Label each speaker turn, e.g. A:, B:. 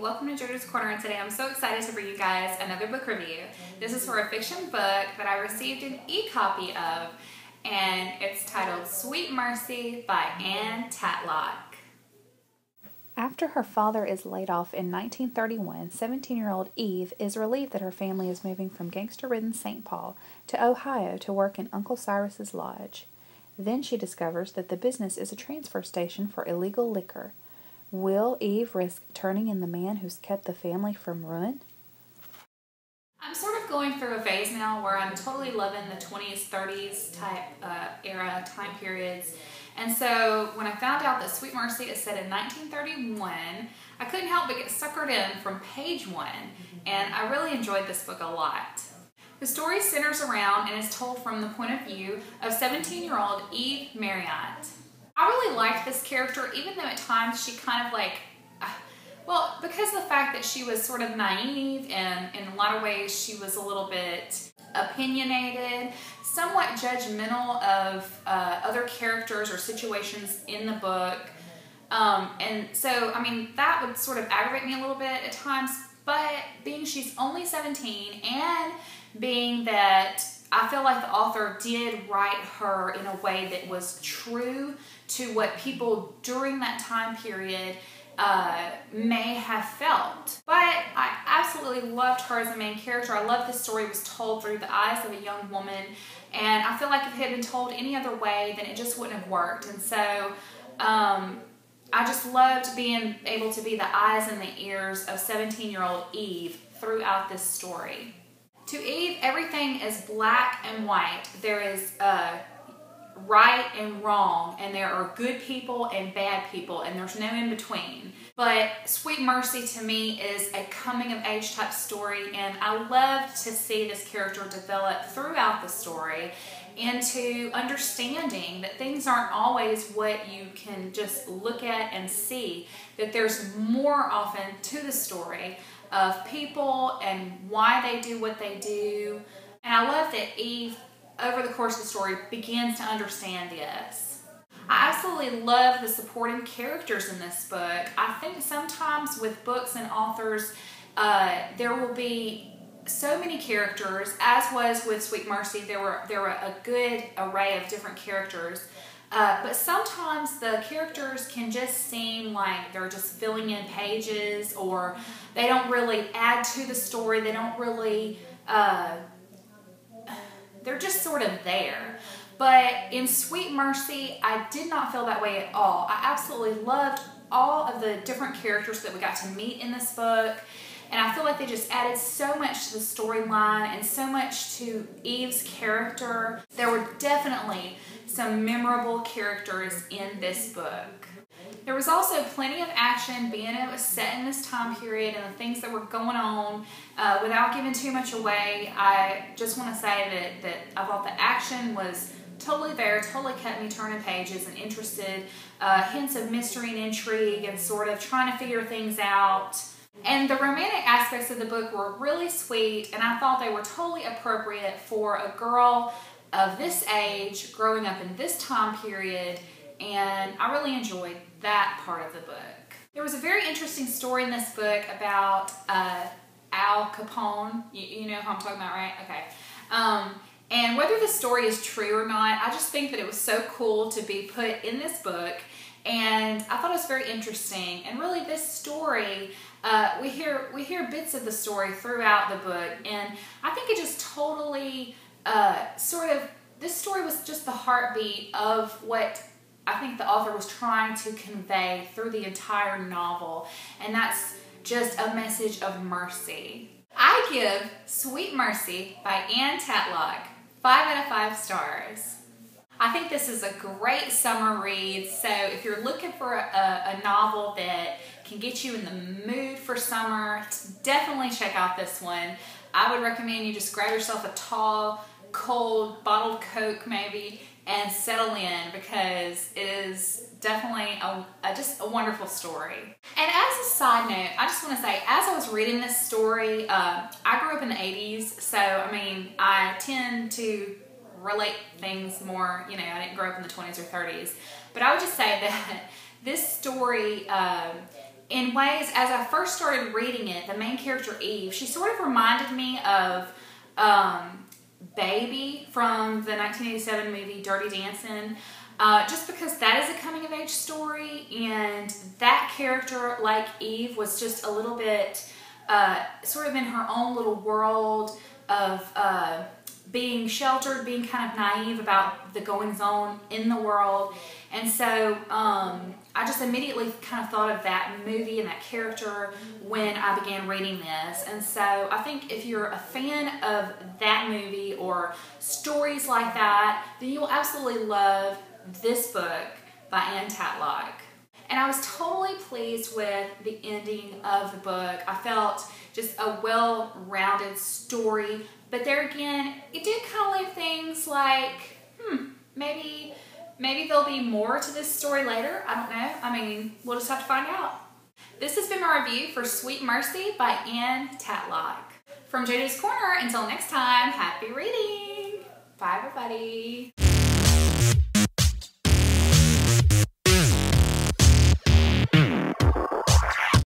A: welcome to JoJo's Corner, and today I'm so excited to bring you guys another book review. This is for a fiction book that I received an e-copy of, and it's titled Sweet Mercy by Anne Tatlock.
B: After her father is laid off in 1931, 17-year-old Eve is relieved that her family is moving from gangster-ridden St. Paul to Ohio to work in Uncle Cyrus's lodge. Then she discovers that the business is a transfer station for illegal liquor. Will Eve risk turning in the man who's kept the family from ruin?
A: I'm sort of going through a phase now where I'm totally loving the 20s, 30s type era, time periods. And so when I found out that Sweet Mercy is set in 1931, I couldn't help but get suckered in from page one. And I really enjoyed this book a lot. The story centers around and is told from the point of view of 17-year-old Eve Marriott. I really liked this character, even though at times she kind of well, because of the fact that she was sort of naive and in a lot of ways she was a little bit opinionated, somewhat judgmental of other characters or situations in the book. And so, I mean, that would sort of aggravate me a little bit at times, but being she's only 17 and being that I feel like the author did write her in a way that was true to what people during that time period may have felt. But I absolutely loved her as a main character. I love this story was told through the eyes of a young woman, and I feel like if it had been told any other way, then it just wouldn't have worked. And so I just loved being able to be the eyes and the ears of 17-year-old Eve throughout this story. To Eve, everything is black and white. There is right and wrong, and there are good people and bad people, and there's no in between. But Sweet Mercy to me is a coming of age type story, and I loved to see this character develop throughout the story into understanding that things aren't always what you can just look at and see, that there's more often to the story of people and why they do what they do. And I love that Eve, over the course of the story, begins to understand this. I absolutely love the supporting characters in this book. I think sometimes with books and authors, there will be so many characters, as was with Sweet Mercy. There were a good array of different characters. But sometimes the characters can just seem like they're just filling in pages, or they don't really add to the story. They don't really, they're just sort of there. But in Sweet Mercy, I did not feel that way at all. I absolutely loved all of the different characters that we got to meet in this book. And I feel like they just added so much to the storyline and so much to Eve's character. There were definitely some memorable characters in this book. There was also plenty of action, being it was set in this time period and the things that were going on. Without giving too much away, I just want to say that I thought the action was totally there, totally kept me turning pages and interested. Hints of mystery and intrigue and sort of trying to figure things out. And the romantic aspects of the book were really sweet, and I thought they were totally appropriate for a girl of this age, growing up in this time period, and I really enjoyed that part of the book. There was a very interesting story in this book about Al Capone. You know who I'm talking about, right? Okay. And whether the story is true or not, I just think that it was so cool to be put in this book, and I thought it was very interesting. And really, this story, we hear bits of the story throughout the book, and I think it just totally this story was just the heartbeat of what I think the author was trying to convey through the entire novel, and that's just a message of mercy. I give Sweet Mercy by Anne Tatlock 5 out of 5 stars. I think this is a great summer read, so if you're looking for a novel that can get you in the mood for summer, definitely check out this one. I would recommend you just grab yourself a tall, cold, bottled Coke maybe, and settle in, because it is definitely just a wonderful story. And as a side note, I just want to say, as I was reading this story, I grew up in the 80s, so I mean, I tend to relate things more, you know, I didn't grow up in the 20s or 30s, but I would just say that this story in ways, as I first started reading it, the main character Eve, she sort of reminded me of Baby from the 1987 movie Dirty Dancing, just because that is a coming of age story, and that character, like Eve, was just a little bit sort of in her own little world of being sheltered, being kind of naive about the goings on in the world. And so I just immediately kind of thought of that movie and that character when I began reading this. And so I think if you're a fan of that movie or stories like that, then you will absolutely love this book by Anne Tatlock. And I was totally pleased with the ending of the book. I felt just a well-rounded story, but there again, it did kind of leave things like, maybe there'll be more to this story later. I don't know. I mean, we'll just have to find out. This has been my review for Sweet Mercy by Anne Tatlock. From JoJo's Corner, until next time, happy reading. Bye, everybody.